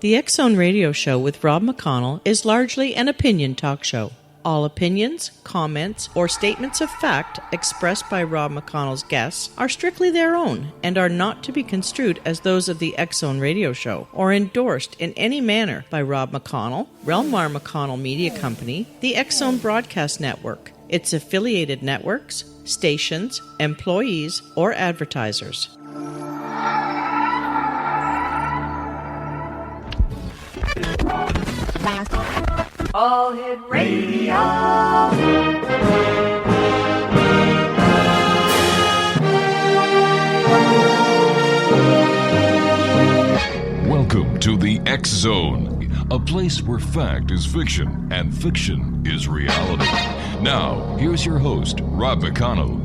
The X Zone Radio Show with Rob McConnell is largely an opinion talk show. All opinions, comments, or statements of fact expressed by Rob McConnell's guests are strictly their own and are not to be construed as those of the X Zone Radio Show or endorsed in any manner by Rob McConnell, Relmar McConnell Media Company, the X Zone Broadcast Network, its affiliated networks, stations, employees, or advertisers. All Hit Radio. Welcome to the X Zone, a place where fact is fiction and fiction is reality. Now, here's your host, Rob McConnell.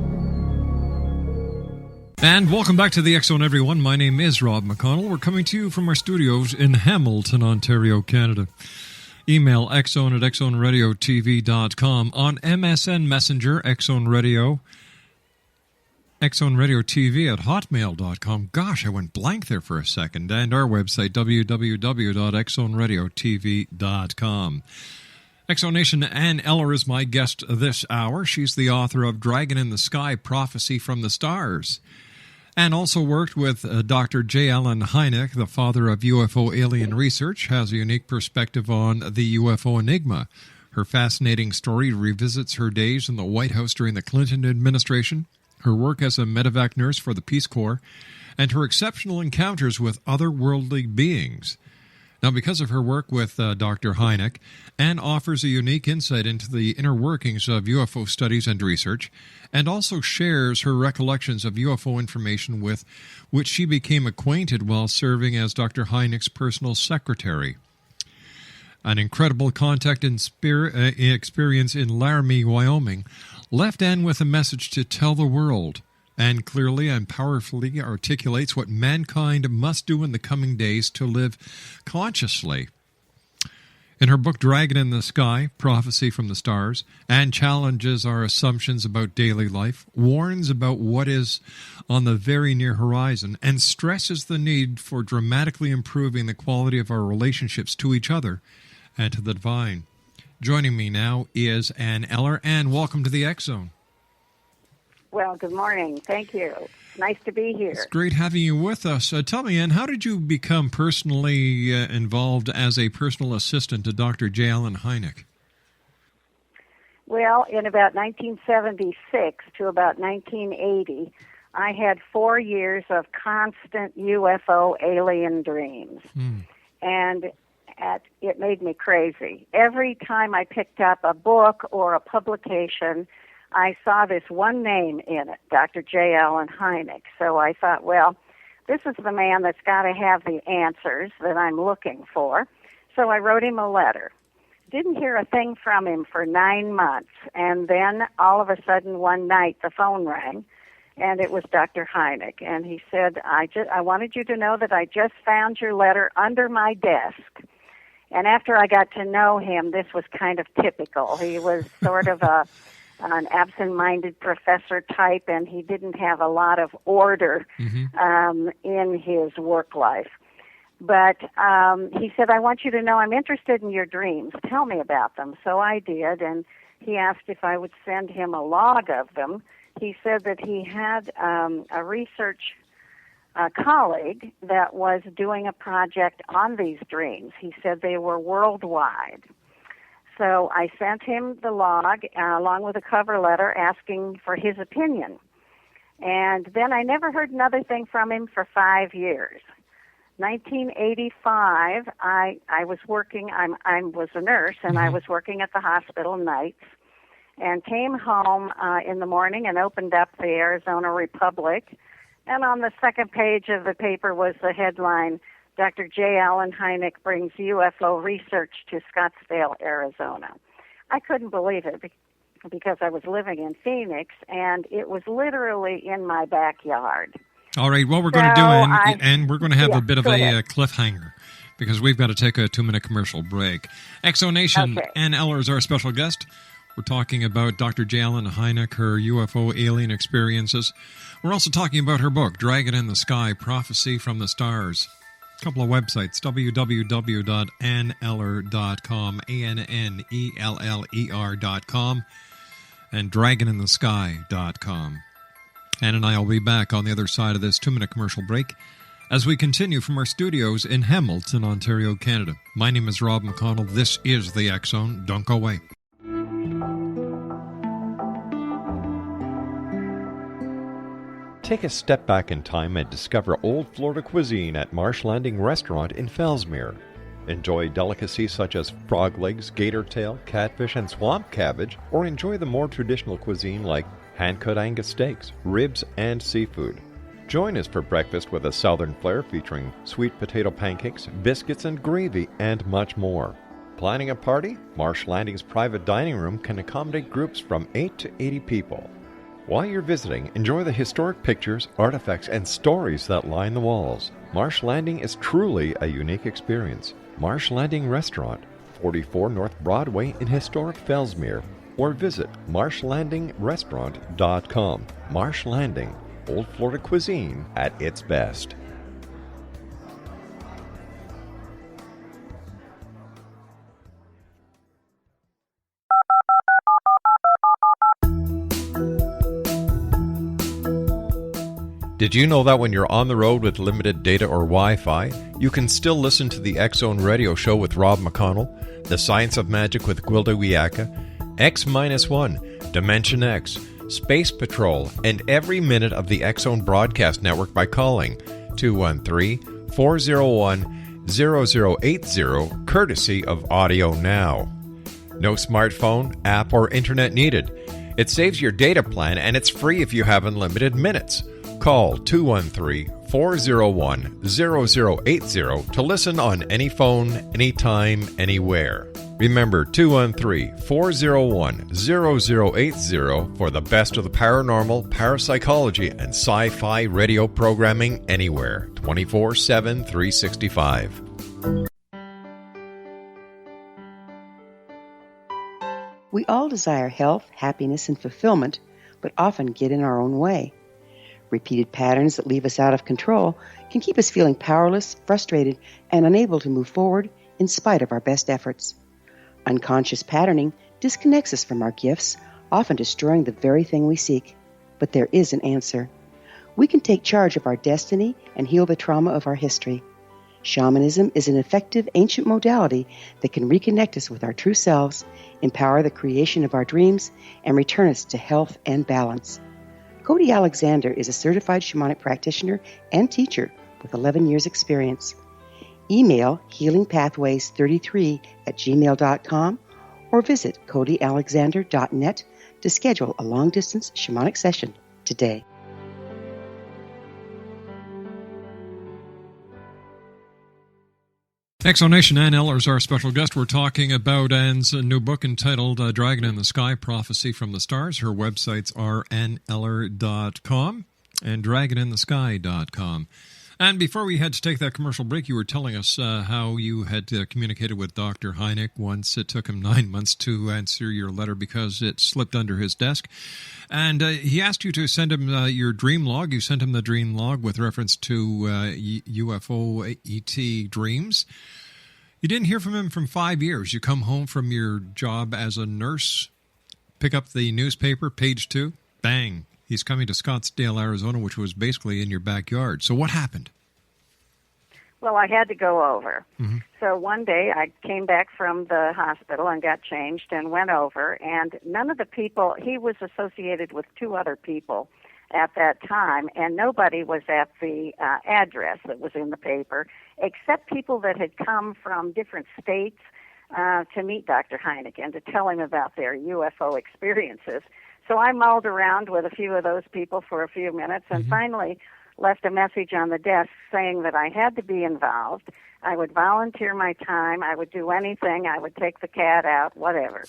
And welcome back to the X Zone, everyone. My name is Rob McConnell. We're coming to you from our studios in Hamilton, Ontario, Canada. Email xzone at xzoneradiotv.com. On MSN Messenger, Xzone Radio. Xzone Radio TV at hotmail.com. Gosh, I went blank there for a second. And our website, www.xzoneradiotv.com. Exonation Ann Eller is my guest this hour. She's the author of Dragon in the Sky, Prophecy from the Stars. And also worked with Dr. J. Allen Hynek, the father of UFO alien research, has a unique perspective on the UFO enigma. Her fascinating story revisits her days in the White House during the Clinton administration, her work as a medevac nurse for the Peace Corps, and her exceptional encounters with otherworldly beings. Now, because of her work with Dr. Hynek, Anne offers a unique insight into the inner workings of UFO studies and research, and also shares her recollections of UFO information with which she became acquainted while serving as Dr. Hynek's personal secretary. An incredible contact and experience in Laramie, Wyoming, left Anne with a message to tell the world, and clearly and powerfully articulates what mankind must do in the coming days to live consciously. In her book, Dragon in the Sky, Prophecy from the Stars, Anne challenges our assumptions about daily life, warns about what is on the very near horizon, and stresses the need for dramatically improving the quality of our relationships to each other and to the divine. Joining me now is Ann Eller. Ann, welcome to the X Zone. Well, good morning. Thank you. Nice to be here. It's great having you with us. Tell me, Ann, how did you become personally involved as a personal assistant to Dr. J. Allen Hynek? Well, in about 1976 to about 1980, I had 4 years of constant UFO alien dreams. And it made me crazy. Every time I picked up a book or a publication, I saw this one name in it, Dr. J. Allen Hynek. So I thought, well, this is the man that's got to have the answers that I'm looking for. So I wrote him a letter. Didn't hear a thing from him for 9 months. And then all of a sudden one night the phone rang, and it was Dr. Hynek. And he said, I wanted you to know that I just found your letter under my desk. And after I got to know him, this was kind of typical. He was sort of an absent-minded professor type, and he didn't have a lot of order in his work life. But he said, I want you to know I'm interested in your dreams. Tell me about them. So I did, and he asked if I would send him a log of them. He said that he had a research colleague that was doing a project on these dreams. He said they were worldwide. So I sent him the log along with a cover letter asking for his opinion. And then I never heard another thing from him for 5 years. 1985, I was working, I was a nurse, and I was working at the hospital nights, and came home in the morning and opened up the Arizona Republic. And on the second page of the paper was the headline, Dr. J. Allen Hynek brings UFO research to Scottsdale, Arizona. I couldn't believe it because I was living in Phoenix, and it was literally in my backyard. All right, what we're going to do, and we're going to have a bit of a cliffhanger, because we've got to take a 2-minute commercial break. Exonation, okay. Ann Eller is our special guest. We're talking about Dr. J. Allen Hynek, her UFO alien experiences. We're also talking about her book, Dragon in the Sky, Prophecy from the Stars. couple of websites, www.anneller.com, ANNELLER.com, and dragoninthesky.com. Ann and I will be back on the other side of this 2-minute commercial break as we continue from our studios in Hamilton, Ontario, Canada. My name is Rob McConnell. This is the X Zone. Don't go away. Take a step back in time and discover old Florida cuisine at Marsh Landing Restaurant in Fellsmere. Enjoy delicacies such as frog legs, gator tail, catfish, and swamp cabbage, or enjoy the more traditional cuisine like hand-cut Angus steaks, ribs, and seafood. Join us for breakfast with a southern flair featuring sweet potato pancakes, biscuits, and gravy, and much more. Planning a party? Marsh Landing's private dining room can accommodate groups from 8 to 80 people. While you're visiting, enjoy the historic pictures, artifacts, and stories that line the walls. Marsh Landing is truly a unique experience. Marsh Landing Restaurant, 44 North Broadway in historic Fellsmere, or visit marshlandingrestaurant.com. Marsh Landing, old Florida cuisine at its best. Did you know that when you're on the road with limited data or Wi-Fi, you can still listen to the X Zone Radio Show with Rob McConnell, The Science of Magic with Gwilda Wiyaka, X-1, Dimension X, Space Patrol, and every minute of the X Zone Broadcast Network by calling 213-401-0080, courtesy of Audio Now. No smartphone, app, or internet needed. It saves your data plan and it's free if you have unlimited minutes. Call 213-401-0080 to listen on any phone, anytime, anywhere. Remember 213-401-0080 for the best of the paranormal, parapsychology, and sci-fi radio programming anywhere, 24/7, 365. We all desire health, happiness, and fulfillment, but often get in our own way. Repeated patterns that leave us out of control can keep us feeling powerless, frustrated, and unable to move forward in spite of our best efforts. Unconscious patterning disconnects us from our gifts, often destroying the very thing we seek. But there is an answer. We can take charge of our destiny and heal the trauma of our history. Shamanism is an effective ancient modality that can reconnect us with our true selves, empower the creation of our dreams, and return us to health and balance. Cody Alexander is a certified shamanic practitioner and teacher with 11 years' experience. Email healingpathways33@gmail.com or visit codyalexander.net to schedule a long-distance shamanic session today. Exonation. Ann Eller is our special guest. We're talking about Ann's new book entitled Dragon in the Sky, Prophecy from the Stars. Her websites are anneller.com and dragoninthesky.com. And before we had to take that commercial break, you were telling us how you had communicated with Dr. Hynek once. It took him 9 months to answer your letter because it slipped under his desk. And he asked you to send him your dream log. You sent him the dream log with reference to UFO ET dreams. You didn't hear from him for 5 years. You come home from your job as a nurse, pick up the newspaper, page 2, bang. He's coming to Scottsdale, Arizona, which was basically in your backyard. So what happened? Well, I had to go over. Mm-hmm. So one day I came back from the hospital and got changed and went over, and none of the people, he was associated with 2 other people at that time, and nobody was at the address that was in the paper, except people that had come from different states to meet Dr. Hynek and to tell him about their UFO experiences. So I mulled around with a few of those people for a few minutes and finally left a message on the desk saying that I had to be involved. I would volunteer my time. I would do anything. I would take the cat out, whatever.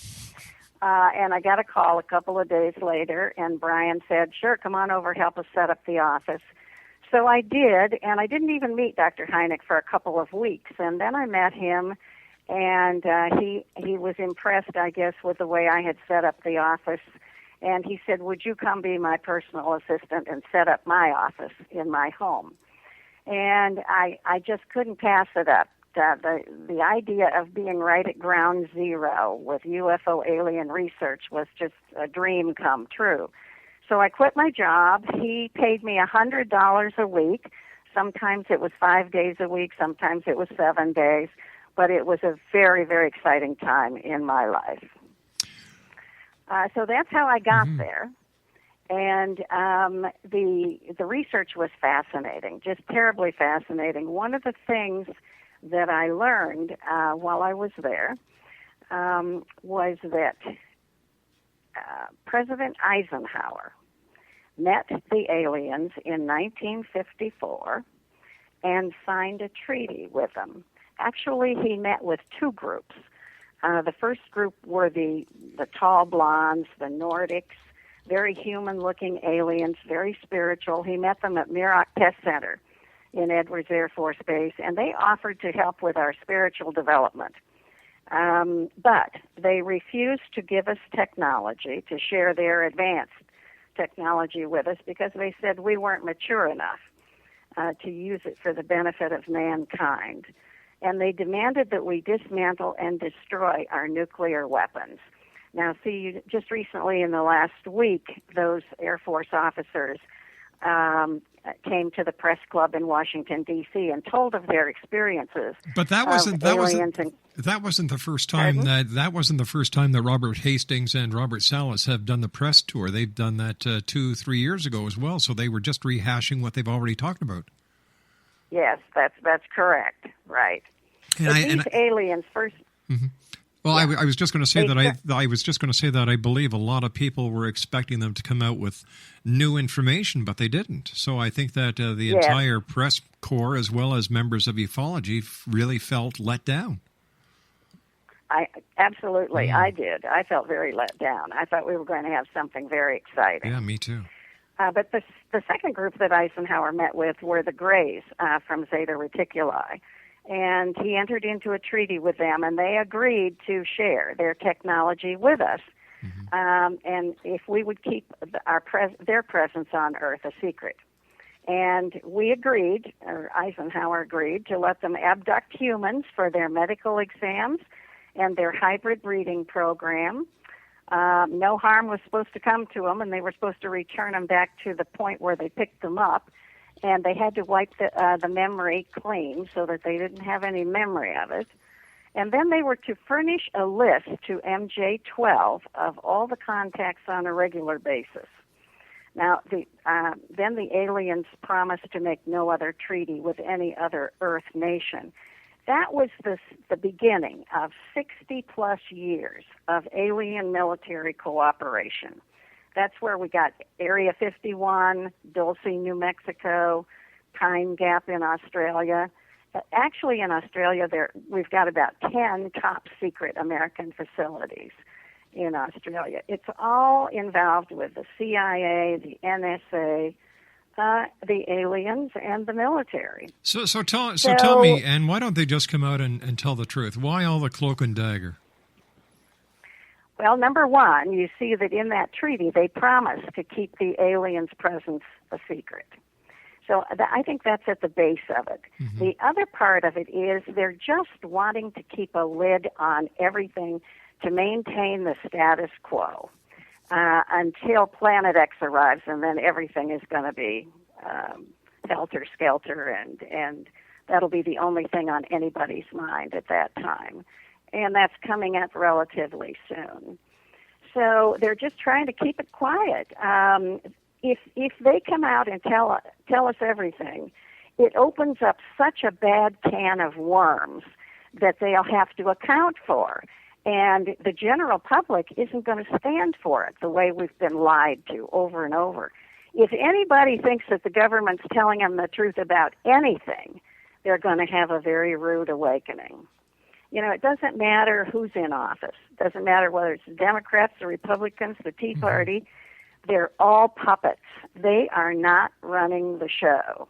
And I got a call a couple of days later, and Brian said, sure, come on over, help us set up the office. So I did, and I didn't even meet Dr. Hynek for a couple of weeks. And then I met him, and he was impressed, I guess, with the way I had set up the office. And he said, would you come be my personal assistant and set up my office in my home? And I just couldn't pass it up. The idea of being right at ground zero with UFO alien research was just a dream come true. So I quit my job. He paid me $100 a week. Sometimes it was 5 days a week. Sometimes it was 7 days. But it was a very, very exciting time in my life. So that's how I got there. And the research was fascinating, just terribly fascinating. One of the things that I learned while I was there was that President Eisenhower met the aliens in 1954 and signed a treaty with them. Actually, he met with two groups. The first group were the tall blondes, the Nordics, very human-looking aliens, very spiritual. He met them at Muroc Test Center in Edwards Air Force Base, and they offered to help with our spiritual development. But they refused to give us technology, to share their advanced technology with us, because they said we weren't mature enough to use it for the benefit of mankind. And they demanded that we dismantle and destroy our nuclear weapons. Now, see, just recently in the last week, those Air Force officers came to the press club in Washington, D.C. and told of their experiences. But that wasn't the first time that Robert Hastings and Robert Salas have done the press tour. They've done that 2-3 years ago as well. So they were just rehashing what they've already talked about. Yes, that's correct. Right. And these aliens first. Mm-hmm. Well, yeah. I was just going to say that I believe a lot of people were expecting them to come out with new information, but they didn't. So I think that the entire press corps, as well as members of ufology, really felt let down. Absolutely, I did. I felt very let down. I thought we were going to have something very exciting. Yeah, me too. But the second group that Eisenhower met with were the Greys from Zeta Reticuli. And he entered into a treaty with them, and they agreed to share their technology with us. Mm-hmm. And if we would keep their presence on Earth a secret. And we agreed, or Eisenhower agreed, to let them abduct humans for their medical exams and their hybrid breeding program. No harm was supposed to come to them, and they were supposed to return them back to the point where they picked them up. And they had to wipe the memory clean so that they didn't have any memory of it. And then they were to furnish a list to MJ-12 of all the contacts on a regular basis. Now, then the aliens promised to make no other treaty with any other Earth nation. That was the beginning of 60-plus years of alien military cooperation. That's where we got Area 51, Dulce, New Mexico, Pine Gap in Australia. Actually, in Australia, we've got about 10 top-secret American facilities in Australia. It's all involved with the CIA, the NSA, the aliens, and the military. So tell me, and why don't they just come out and tell the truth? Why all the cloak and dagger? Well, number one, you see that in that treaty they promised to keep the aliens' presence a secret. So I think that's at the base of it. Mm-hmm. The other part of it is they're just wanting to keep a lid on everything to maintain the status quo until Planet X arrives, and then everything is going to be helter-skelter, and that'll be the only thing on anybody's mind at that time. And that's coming up relatively soon. So they're just trying to keep it quiet. If they come out and tell us everything, it opens up such a bad can of worms that they'll have to account for. And the general public isn't going to stand for it the way we've been lied to over and over. If anybody thinks that the government's telling them the truth about anything, they're going to have a very rude awakening. You know, it doesn't matter who's in office. It doesn't matter whether it's the Democrats, the Republicans, the Tea Party. They're all puppets. They are not running the show.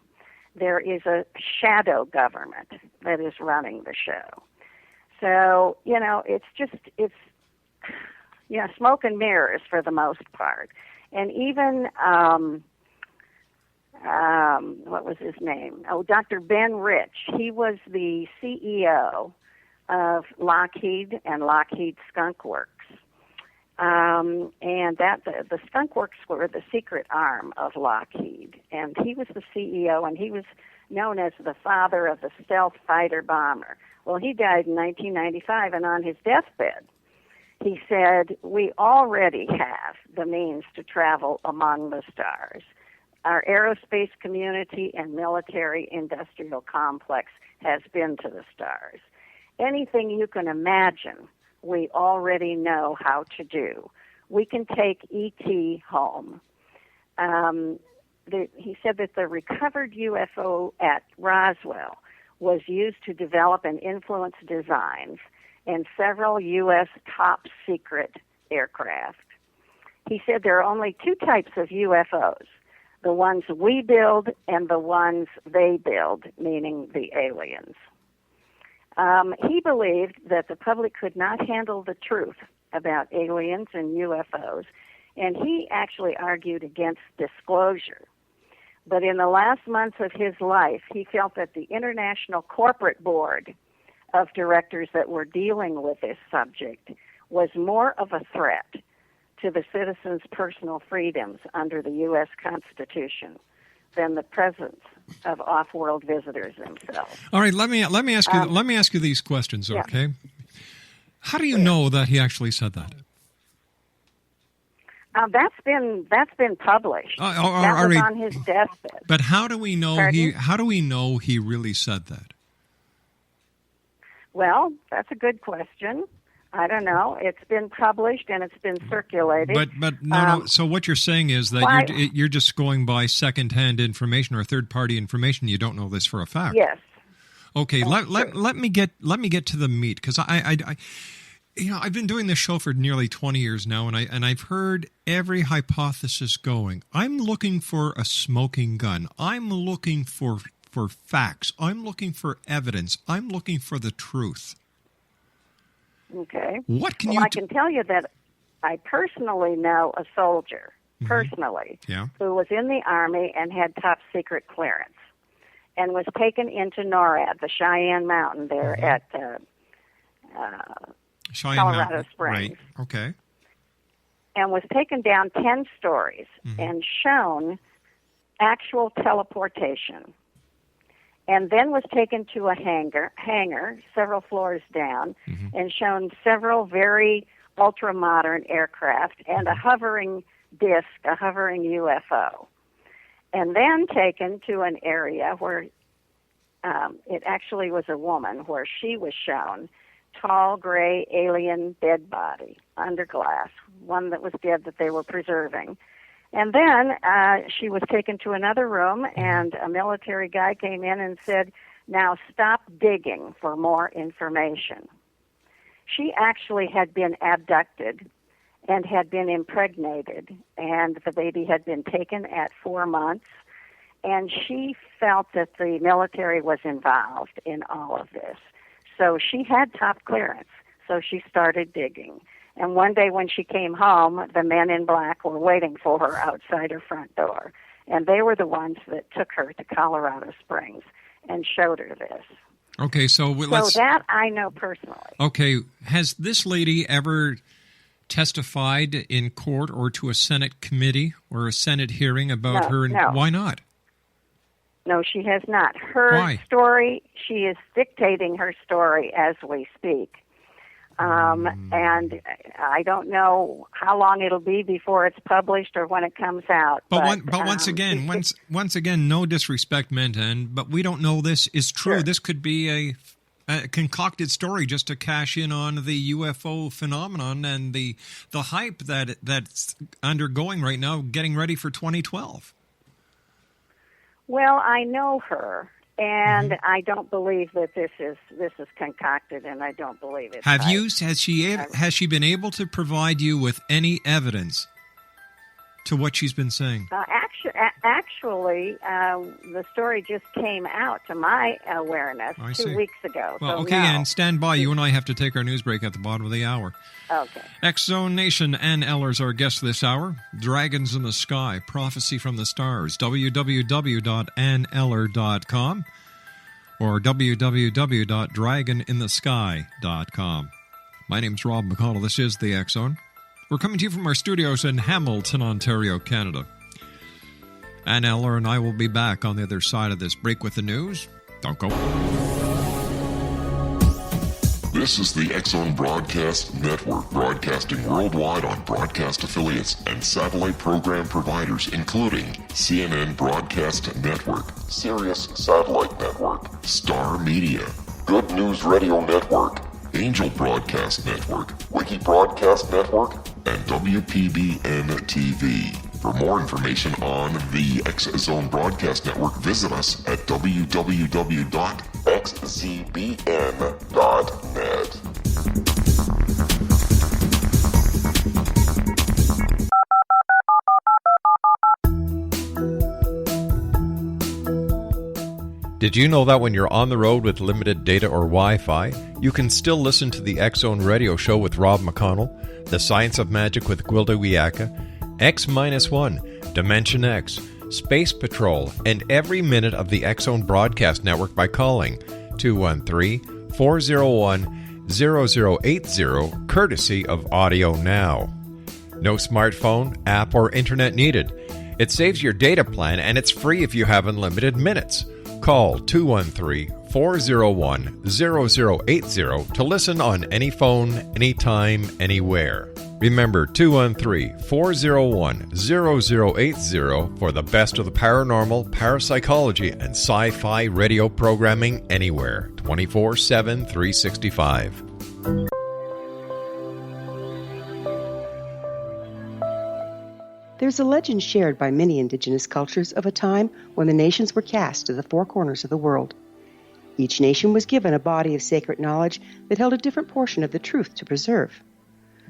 There is a shadow government that is running the show. So, you know, it's smoke and mirrors for the most part. And even what was his name? Oh, Dr. Ben Rich. He was the CEO of Lockheed and Lockheed Skunk Works. And that the Skunk Works were the secret arm of Lockheed. And he was the CEO, and he was known as the father of the stealth fighter bomber. Well, he died in 1995, and on his deathbed, he said, "We already have the means to travel among the stars. Our aerospace community and military industrial complex has been to the stars. Anything you can imagine, we already know how to do. We can take ET home." He said that the recovered UFO at Roswell was used to develop and influence designs in several U.S. top secret aircraft. He said there are only two types of UFOs, the ones we build and the ones they build, meaning the aliens. He believed that the public could not handle the truth about aliens and UFOs, and he actually argued against disclosure. But in the last months of his life, he felt that the International Corporate Board of Directors that were dealing with this subject was more of a threat to the citizens' personal freedoms under the U.S. Constitution than the presence of off-world visitors themselves. All right, let me ask you these questions, okay? Yeah. How do you know that he actually said that? That's been published. That was on his deathbed. But how do we know he really said that? Well, that's a good question. I don't know. It's been published and it's been circulated. But no. So what you're saying is that you're just going by secondhand information or third-party information. You don't know this for a fact. Yes. Okay. Let me get to the meat, because I've been doing this show for nearly 20 years now, and I've heard every hypothesis going. I'm looking for a smoking gun. I'm looking for facts. I'm looking for evidence. I'm looking for the truth. Okay. What can I can tell you that I personally know a soldier, who was in the Army and had top secret clearance, and was taken into NORAD, the Cheyenne Mountain there at Colorado Springs. Right. Okay. And was taken down 10 stories and shown actual teleportation. And then was taken to a hangar several floors down, and shown several very ultra-modern aircraft and a hovering disc, a hovering UFO. And then taken to an area where it actually was a woman, where she was shown tall, gray, alien dead body under glass, one that was dead that they were preserving. And then she was taken to another room, and a military guy came in and said, "Now stop digging for more information." She actually had been abducted and had been impregnated, and the baby had been taken at 4 months, and she felt that the military was involved in all of this. So she had top clearance, so she started digging. And one day when she came home, the men in black were waiting for her outside her front door. And they were the ones that took her to Colorado Springs and showed her this. Okay, so that I know personally. Okay, has this lady ever testified in court or to a Senate committee or a Senate hearing about her? No. Why not? No, she has not. Her story, she is dictating her story as we speak. And I don't know how long it'll be before it's published or when it comes out. But once again, no disrespect meant, but we don't know this is true. Sure. This could be a concocted story just to cash in on the UFO phenomenon and the hype that's undergoing right now, getting ready for 2012. Well, I know her. And I don't believe that this is concocted, and I don't believe it. Has she been able to provide you with any evidence to what she's been saying? Actually, the story just came out to my awareness 2 weeks ago. Well, so okay, and stand by. You and I have to take our news break at the bottom of the hour. Okay. X-Zone Nation, Ann Eller's our guest this hour. Dragons in the Sky, Prophecy from the Stars, www.anneller.com or www.dragoninthesky.com. My name's Rob McConnell. This is the X-Zone. We're coming to you from our studios in Hamilton, Ontario, Canada. Ann Eller and I will be back on the other side of this break with the news. Don't go. This is the X-Zone Broadcast Network, broadcasting worldwide on broadcast affiliates and satellite program providers, including CNN Broadcast Network, Sirius Satellite Network, Star Media, Good News Radio Network, Angel Broadcast Network, Wiki Broadcast Network, and WPBN TV. For more information on the X-Zone Broadcast Network, visit us at www.xzbn.net. Did you know that when you're on the road with limited data or Wi-Fi, you can still listen to the X-Zone Radio Show with Rob McConnell, The Science of Magic with Gwilda Wiyaka, X-1, Dimension X, Space Patrol, and every minute of the X-Zone Broadcast Network by calling 213-401-0080, courtesy of Audio Now. No smartphone, app, or internet needed. It saves your data plan, and it's free if you have unlimited minutes. Call 213-401-0080 to listen on any phone, anytime, anywhere. Remember, 213-401-0080 for the best of the paranormal, parapsychology, and sci-fi radio programming anywhere, 24/7, 365. There's a legend shared by many indigenous cultures of a time when the nations were cast to the four corners of the world. Each nation was given a body of sacred knowledge that held a different portion of the truth to preserve.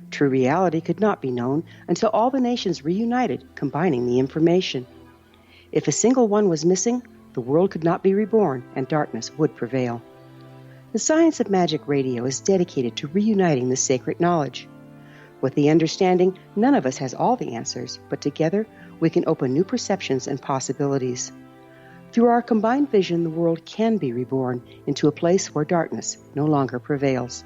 True reality could not be known until all the nations reunited, combining the information. If a single one was missing, the world could not be reborn and darkness would prevail. The Science of Magic Radio is dedicated to reuniting the sacred knowledge. With the understanding, none of us has all the answers, but together we can open new perceptions and possibilities. Through our combined vision, the world can be reborn into a place where darkness no longer prevails.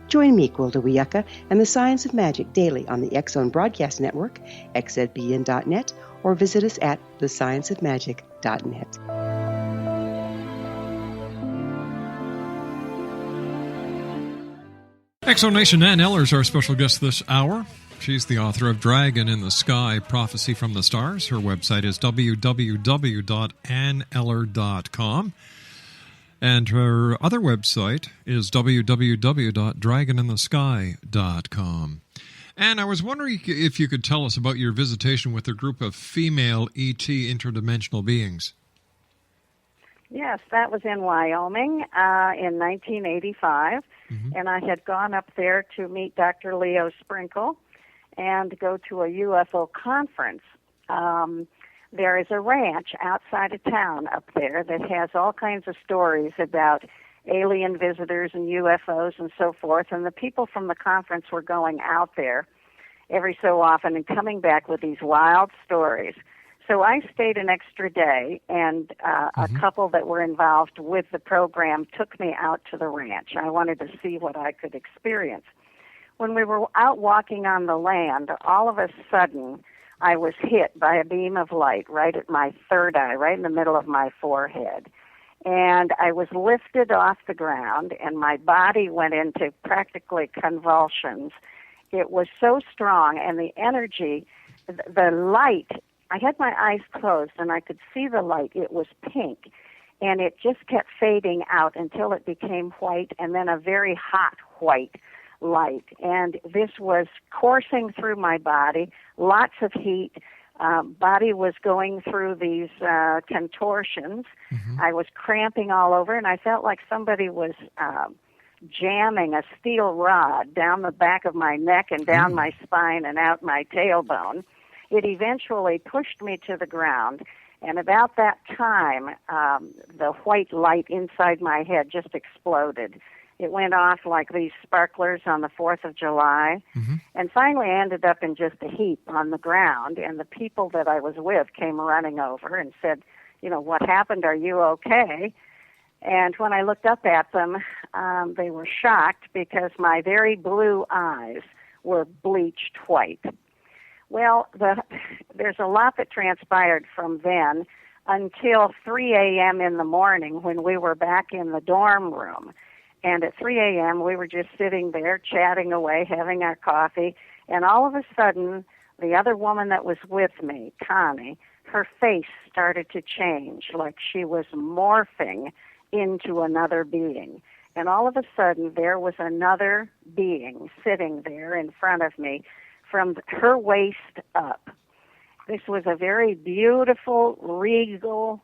Join me, Gwilda Wiyaka, and the Science of Magic daily on the X-Zone Broadcast Network, xzbn.net, or visit us at thescienceofmagic.net. X-Zone Nation, Ann Eller's our special guest this hour. She's the author of Dragon in the Sky, Prophecy from the Stars. Her website is www.anneller.com. And her other website is www.dragoninthesky.com. And I was wondering if you could tell us about your visitation with a group of female ET interdimensional beings. Yes, that was in Wyoming in 1985, and I had gone up there to meet Dr. Leo Sprinkle and go to a UFO conference. There is a ranch outside of town up there that has all kinds of stories about alien visitors and UFOs and so forth, and the people from the conference were going out there every so often and coming back with these wild stories. So I stayed an extra day, and a couple that were involved with the program took me out to the ranch. I wanted to see what I could experience. When we were out walking on the land, all of a sudden I was hit by a beam of light right at my third eye, right in the middle of my forehead. And I was lifted off the ground, and my body went into practically convulsions. It was so strong, and the energy, the light, I had my eyes closed, and I could see the light. It was pink, and it just kept fading out until it became white, and then a very hot white light. And this was coursing through my body, lots of heat. Body was going through these contortions. I was cramping all over, and I felt like somebody was jamming a steel rod down the back of my neck and down my spine and out my tailbone. it eventually pushed me to the ground. And about that time, the white light inside my head just exploded. It went off like these sparklers on the 4th of July. Mm-hmm. And finally I ended up in just a heap on the ground. And the people that I was with came running over and said, what happened? Are you okay? And when I looked up at them, they were shocked because my very blue eyes were bleached white. Well, there's a lot that transpired from then until 3 a.m. in the morning when we were back in the dorm room. And at 3 a.m. we were just sitting there chatting away, having our coffee, and all of a sudden the other woman that was with me, Connie, her face started to change like she was morphing into another being. And all of a sudden there was another being sitting there in front of me from her waist up. This was a very beautiful, regal,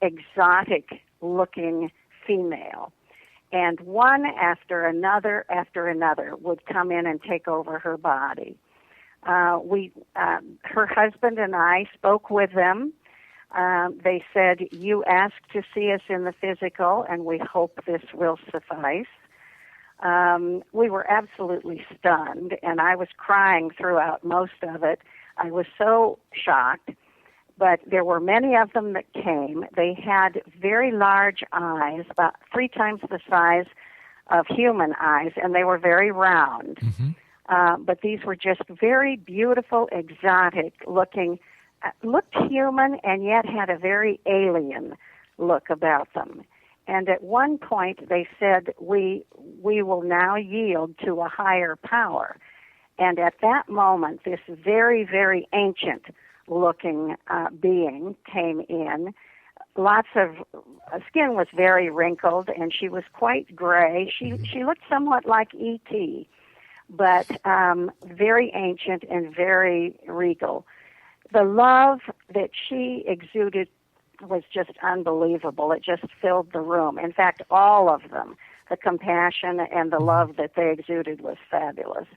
exotic-looking female. And one after another would come in and take over her body. Her husband and I spoke with them. They said, you asked to see us in the physical, and we hope this will suffice. We were absolutely stunned, and I was crying throughout most of it. I was so shocked, but there were many of them that came. They had very large eyes, about 3 times the size of human eyes, and they were very round. Mm-hmm. But these were just very beautiful, exotic-looking, looked human and yet had a very alien look about them. And at one point they said, we will now yield to a higher power. And at that moment, this very, very ancient-looking being came in. Lots of skin was very wrinkled, and she was quite gray. She looked somewhat like E.T., but very ancient and very regal. The love that she exuded was just unbelievable. It just filled the room. In fact, all of them, the compassion and the love that they exuded was fabulous.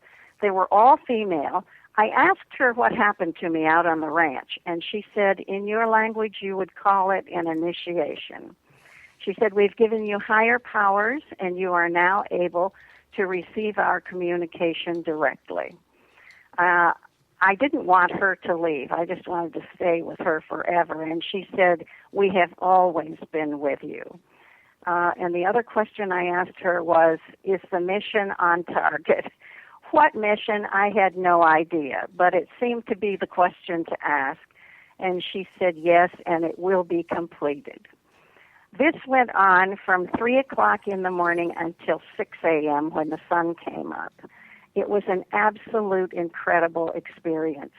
They were all female. I asked her what happened to me out on the ranch, and she said, in your language, you would call it an initiation. She said, we've given you higher powers, and you are now able to receive our communication directly. I didn't want her to leave. I just wanted to stay with her forever. And she said, we have always been with you. And the other question I asked her was, is the mission on target? What mission? I had no idea, but it seemed to be the question to ask. And she said, yes, and it will be completed. This went on from 3 o'clock in the morning until 6 a.m. when the sun came up. It was an absolute incredible experience.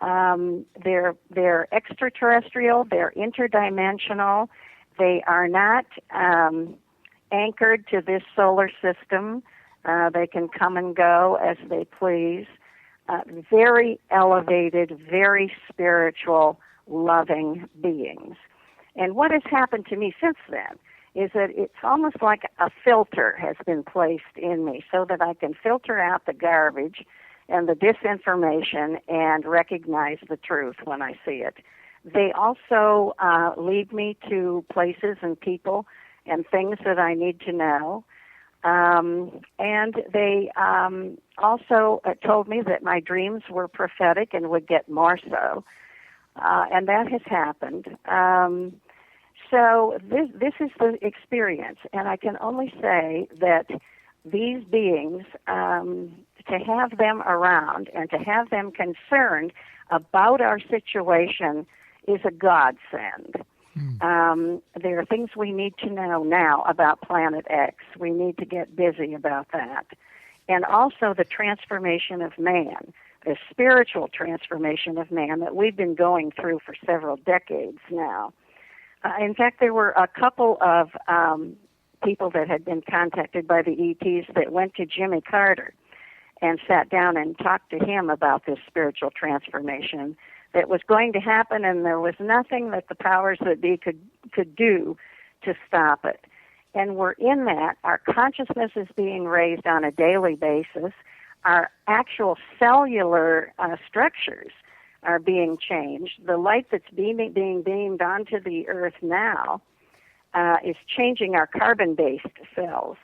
They're extraterrestrial, they're interdimensional, they are not anchored to this solar system. They can come and go as they please. Very elevated, very spiritual, loving beings. And what has happened to me since then is that it's almost like a filter has been placed in me so that I can filter out the garbage and the disinformation and recognize the truth when I see it. They also lead me to places and people and things that I need to know. And they also told me that my dreams were prophetic and would get more so. And that has happened. So this is the experience, and I can only say that these beings, to have them around and to have them concerned about our situation is a godsend. There are things we need to know now about Planet X. We need to get busy about that. And also the transformation of man, the spiritual transformation of man that we've been going through for several decades now. In fact, there were a couple of people that had been contacted by the ETs that went to Jimmy Carter and sat down and talked to him about this spiritual transformation that was going to happen, and there was nothing that the powers that be could do to stop it. And we're in that. Our consciousness is being raised on a daily basis. our actual cellular structures are being changed. The light that's being beamed onto the Earth now is changing our carbon-based cells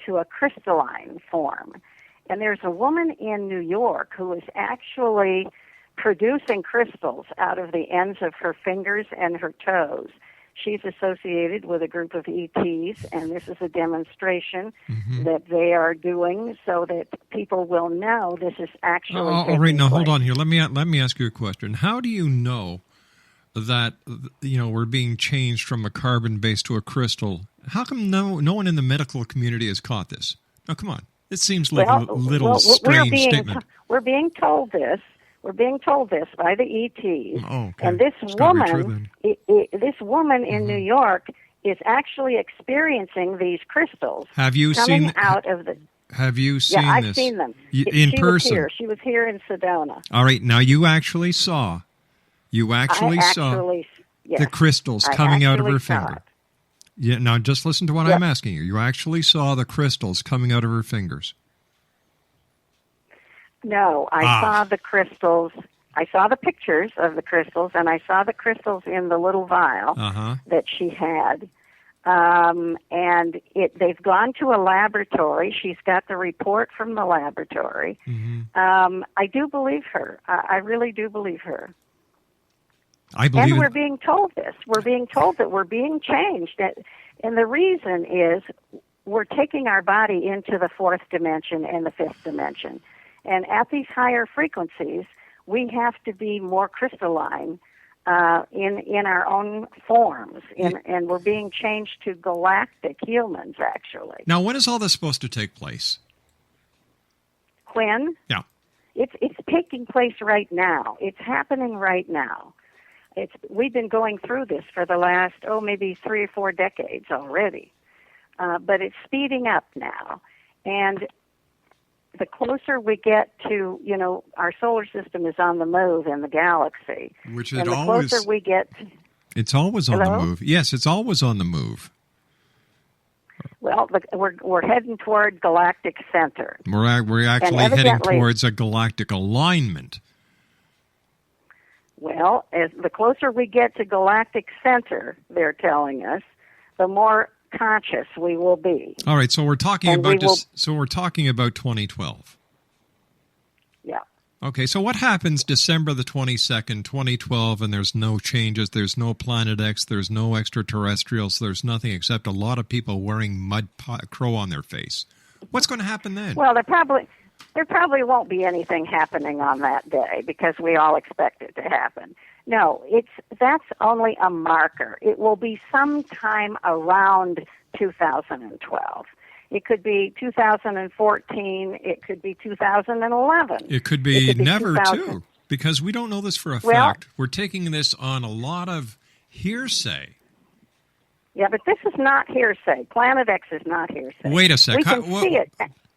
to a crystalline form. And there's a woman in New York who is actually producing crystals out of the ends of her fingers and her toes. She's associated with a group of ETs, and this is a demonstration that they are doing so that people will know this is actually taking right, now place. hold on here. Let me ask you a question. How do you know that we're being changed from a carbon base to a crystal? How come no one in the medical community has caught this? Now, come on. It seems like a little strange statement. We're being told this. We're being told this by the ETs. Oh, okay. And this This woman in New York is actually experiencing these crystals. Have you coming seen out of the? Have you seen yeah, this? I've seen them In person. She was here in Sedona. All right. Now you actually saw. The crystals coming out of her finger. Yeah. Now just listen to what I'm asking you. You actually saw the crystals coming out of her fingers. No, I saw the crystals. I saw the pictures of the crystals, and I saw the crystals in the little vial that she had. And they've gone to a laboratory. She's got the report from the laboratory. I do believe her. I really do believe her. And we're being told this. We're being told that we're being changed. And the reason is we're taking our body into the fourth dimension and the fifth dimension. And at these higher frequencies, we have to be more crystalline in our own forms. And we're being changed to galactic humans, actually. Now, when is all this supposed to take place? When? Yeah. It's taking place right now. It's happening right now. We've been going through this for the last, maybe 3 or 4 decades already. But it's speeding up now. And the closer we get to, our solar system is on the move in the galaxy. Which and the closer we get... It's always on the move. Yes, it's always on the move. Well, we're heading toward galactic center. We're actually heading towards a galactic alignment. Well, as the closer we get to galactic center, they're telling us, the more conscious we will be. All right, so we're talking about we're talking about 2012. Yeah. Okay, so what happens December the 22nd, 2012, and there's no changes, there's no Planet X, there's no extraterrestrials, there's nothing except a lot of people wearing mud crow on their face. What's going to happen then? Well, there probably won't be anything happening on that day because we all expect it to happen. No, that's only a marker. It will be sometime around 2012. It could be 2014. It could be 2011. It could be never, too, because we don't know this for a fact. We're taking this on a lot of hearsay. Yeah, but this is not hearsay. Planet X is not hearsay. Wait a second. We can see it.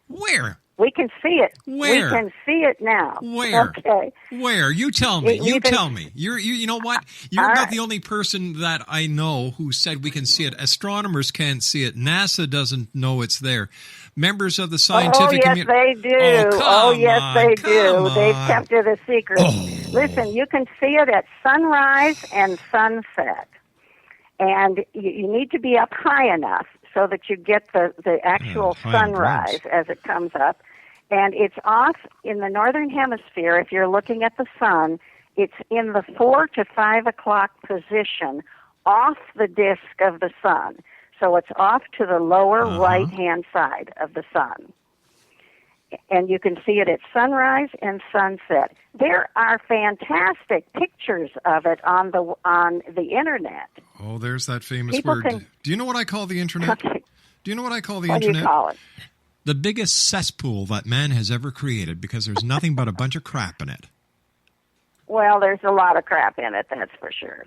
Where? We can see it. Where? We can see it now. Where? Okay. Where? You tell me. Tell me. You know what? You're not the only person that I know who said we can see it. Astronomers can't see it. NASA doesn't know it's there. Members of the scientific community. Oh, yes, they do. They do. They've kept it a secret. Listen, you can see it at sunrise and sunset. And you need to be up high enough so that you get the actual sunrise as it comes up. And it's off in the northern hemisphere. If you're looking at the sun, it's in the 4 to 5 o'clock position off the disk of the sun. So it's off to the lower right-hand side of the sun. And you can see it at sunrise and sunset. There are fantastic pictures of it on the internet. Oh, there's that famous word. Do you know what I call the internet? Okay. Do you know what I call the internet? What do you call it? The biggest cesspool that man has ever created because there's nothing but a bunch of crap in it. Well, there's a lot of crap in it, that's for sure.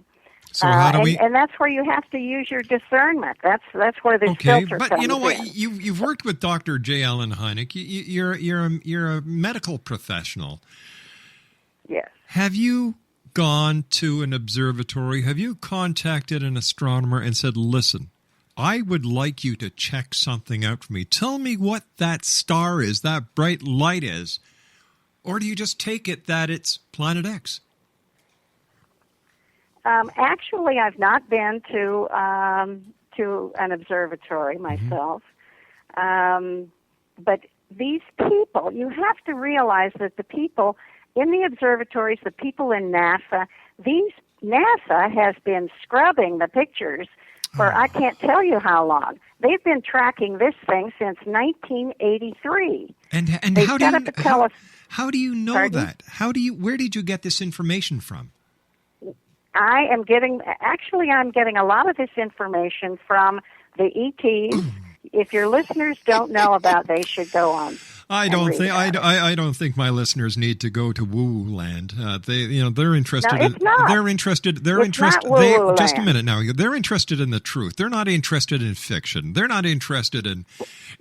So how do we? And that's where you have to use your discernment. That's where this filter comes in. But you know what? You've worked with Dr. J. Allen Hynek. You're a medical professional. Yes. Have you gone to an observatory? Have you contacted an astronomer and said, "Listen, I would like you to check something out for me. Tell me what that star is, that bright light is. Or do you just take it that it's Planet X? Actually, I've not been to an observatory myself. But these people, you have to realize that the people in the observatories, the people in NASA, NASA has been scrubbing the pictures for I can't tell you how long. They've been tracking this thing since 1983. And how do you know Pardon? that? Where did you get this information from? I'm getting a lot of this information from the ETs. If your listeners don't know about, they should go on. I don't think my listeners need to go to woo land. They're interested. No, it's not. They're interested. Not woo-woo just a land. minute now. They're interested in the truth. They're not interested in fiction. They're not interested in.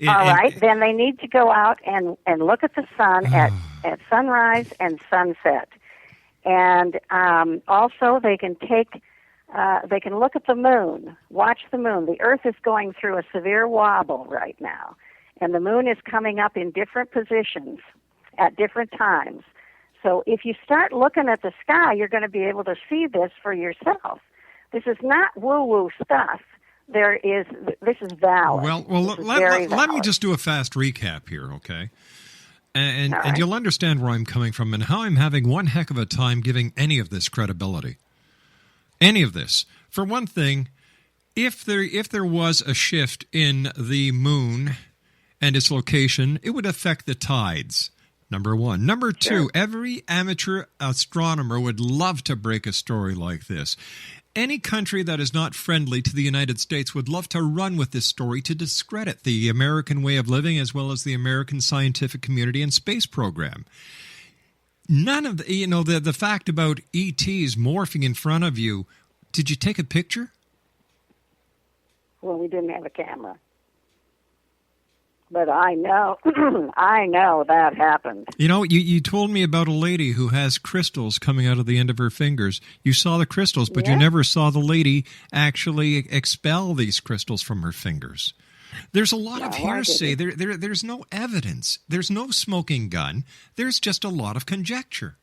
All right, then they need to go out and look at the sun at sunrise and sunset, and also they can look at the moon, watch the moon. The Earth is going through a severe wobble right now, and the moon is coming up in different positions at different times. So if you start looking at the sky, you're going to be able to see this for yourself. This is not woo-woo stuff. This is valid. Well, let me just do a fast recap here, okay? And you'll understand where I'm coming from and how I'm having one heck of a time giving any of this credibility. Any of this. For one thing, if there was a shift in the moon and its location, it would affect the tides, number one. Number two, every amateur astronomer would love to break a story like this. Any country that is not friendly to the United States would love to run with this story to discredit the American way of living as well as the American scientific community and space program. None of the fact about ETs morphing in front of you. Did you take a picture? Well, we didn't have a camera, but I know, I know that happened. You told me about a lady who has crystals coming out of the end of her fingers. You saw the crystals, but you never saw the lady actually expel these crystals from her fingers. There's a lot of hearsay. There's no evidence. There's no smoking gun. There's just a lot of conjecture.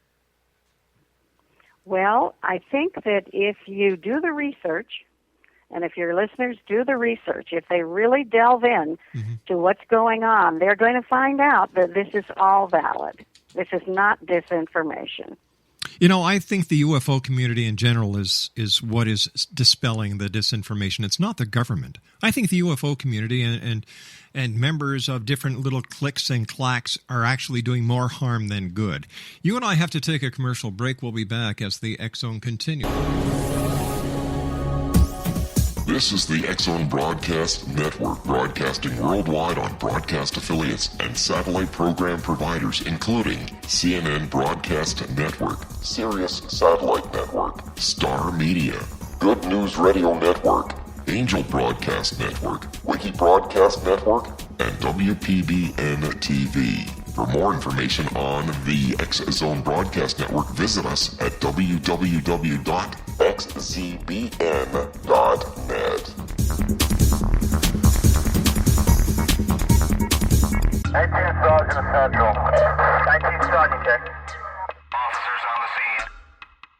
Well, I think that if you do the research, and if your listeners do the research, if they really delve in to what's going on, they're going to find out that this is all valid. This is not disinformation. I think the UFO community in general is what is dispelling the disinformation. It's not the government. I think the UFO community and members of different little cliques and clacks are actually doing more harm than good. You and I have to take a commercial break. We'll be back as the X Zone continues. This is the X Zone Broadcast Network, broadcasting worldwide on broadcast affiliates and satellite program providers, including CNN Broadcast Network, Sirius Satellite Network, Star Media, Good News Radio Network, Angel Broadcast Network, Wiki Broadcast Network, and WPBN TV. For more information on the X Zone Broadcast Network, visit us at www.xzbn.net. 19th Sergeant Central. 19th Sergeant, check. Officers on the scene.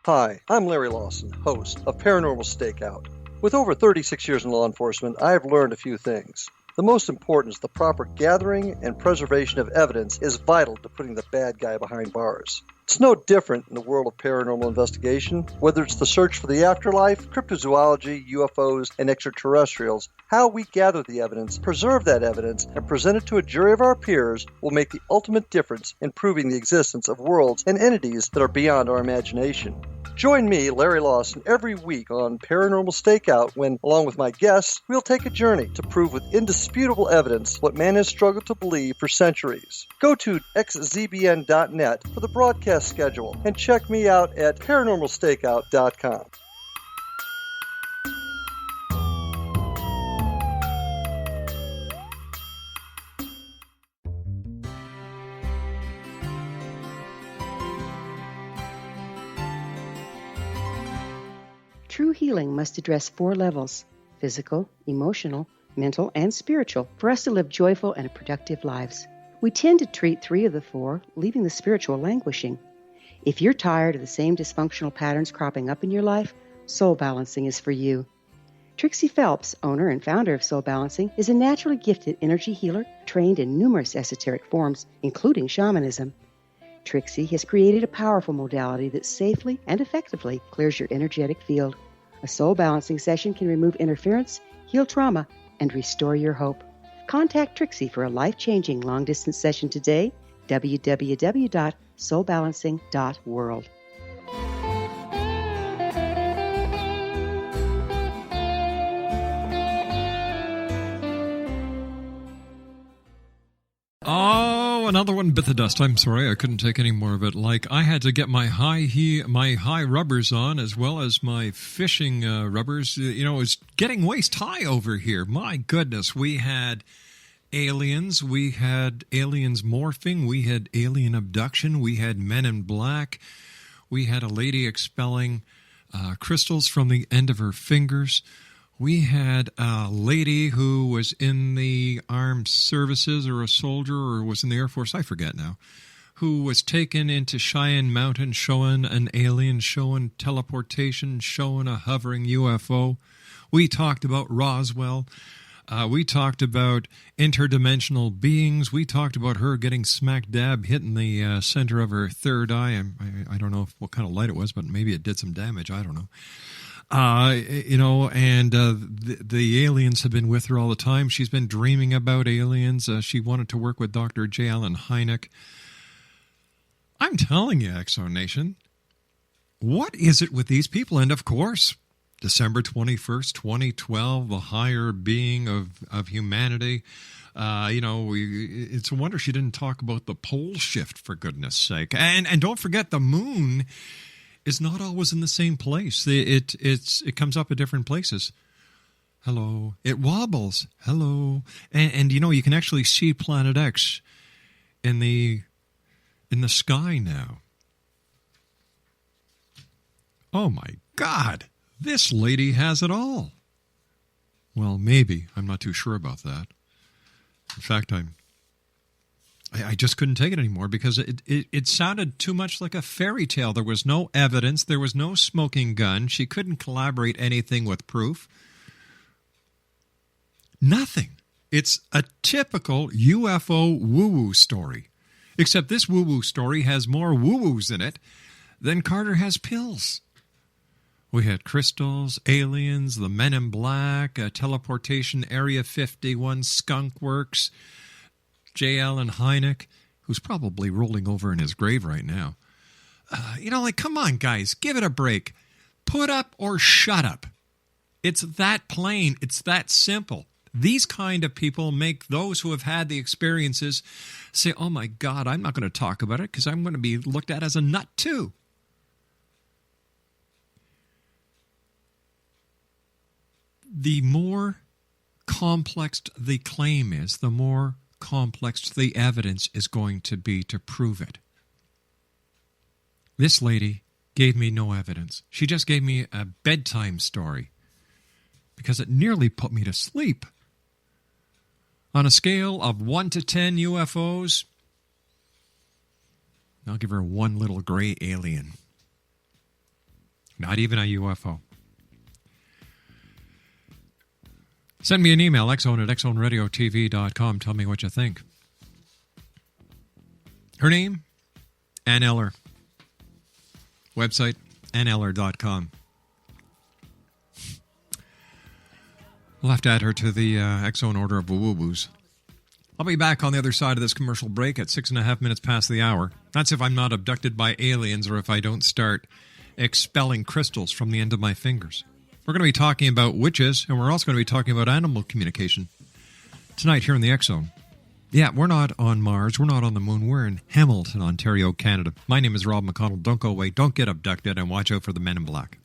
Hi, I'm Larry Lawson, host of Paranormal Stakeout. With over 36 years in law enforcement, I have learned a few things. The most important is the proper gathering and preservation of evidence is vital to putting the bad guy behind bars. It's no different in the world of paranormal investigation. Whether it's the search for the afterlife, cryptozoology, UFOs, and extraterrestrials, how we gather the evidence, preserve that evidence, and present it to a jury of our peers will make the ultimate difference in proving the existence of worlds and entities that are beyond our imagination. Join me, Larry Lawson, every week on Paranormal Stakeout when, along with my guests, we'll take a journey to prove with indisputable evidence what man has struggled to believe for centuries. Go to xzbn.net for the broadcast schedule and check me out at paranormalstakeout.com. True healing must address 4 levels: physical, emotional, mental, and spiritual, for us to live joyful and productive lives. We tend to treat 3 of the 4, leaving the spiritual languishing. If you're tired of the same dysfunctional patterns cropping up in your life, soul balancing is for you. Trixie Phelps, owner and founder of Soul Balancing, is a naturally gifted energy healer trained in numerous esoteric forms, including shamanism. Trixie has created a powerful modality that safely and effectively clears your energetic field. A soul balancing session can remove interference, heal trauma, and restore your hope. Contact Trixie for a life-changing long-distance session today, www.soulbalancing.world. Oh, another one bit the dust. I'm sorry, I couldn't take any more of it. Like, I had to get my high rubbers on, as well as my fishing rubbers. You know, it's getting waist high over here. My goodness, we had aliens morphing, we had alien abduction, we had men in black, we had a lady expelling crystals from the end of her fingers. We had a lady who was in the armed services, or a soldier, or was in the Air Force, I forget now, who was taken into Cheyenne Mountain showing an alien, showing teleportation, showing a hovering UFO. We talked about Roswell. We talked about interdimensional beings. We talked about her getting smack dab hitting the center of her third eye. I don't know what kind of light it was, but maybe it did some damage. I don't know. The aliens have been with her all the time. She's been dreaming about aliens. She wanted to work with Dr. J. Allen Hynek. I'm telling you, Exo Nation, what is it with these people? And of course, December 21st, 2012, the higher being of humanity. It's a wonder she didn't talk about the pole shift, for goodness sake. And don't forget, the moon is not always in the same place. It comes up at different places. Hello. It wobbles. Hello. And you can actually see Planet X in the sky now. Oh my God. This lady has it all. Well, maybe. I'm not too sure about that. In fact, I just couldn't take it anymore, because it sounded too much like a fairy tale. There was no evidence. There was no smoking gun. She couldn't collaborate anything with proof. Nothing. It's a typical UFO woo-woo story. Except this woo-woo story has more woo-woos in it than Carter has pills. We had crystals, aliens, the Men in Black, teleportation, Area 51, Skunk Works, J. Allen Hynek, who's probably rolling over in his grave right now. Come on, guys, give it a break. Put up or shut up. It's that plain. It's that simple. These kind of people make those who have had the experiences say, oh my God, I'm not going to talk about it because I'm going to be looked at as a nut too. The more complex the claim is, the more complex the evidence is going to be to prove it. This lady gave me no evidence. She just gave me a bedtime story because it nearly put me to sleep. On a scale of 1 to 10 UFOs, I'll give her one little gray alien. Not even a UFO. Send me an email, xzone@xzoneradiotv.com. Tell me what you think. Her name, Ann Eller. Website, anneller.com. We'll have to add her to the X-Zone order of woo-woo-woos. I'll be back on the other side of this commercial break at 6.5 minutes past the hour. That's if I'm not abducted by aliens or if I don't start expelling crystals from the end of my fingers. We're going to be talking about witches, and we're also going to be talking about animal communication tonight here in the X-Zone. Yeah, we're not on Mars. We're not on the moon. We're in Hamilton, Ontario, Canada. My name is Rob McConnell. Don't go away. Don't get abducted, and watch out for the Men in Black.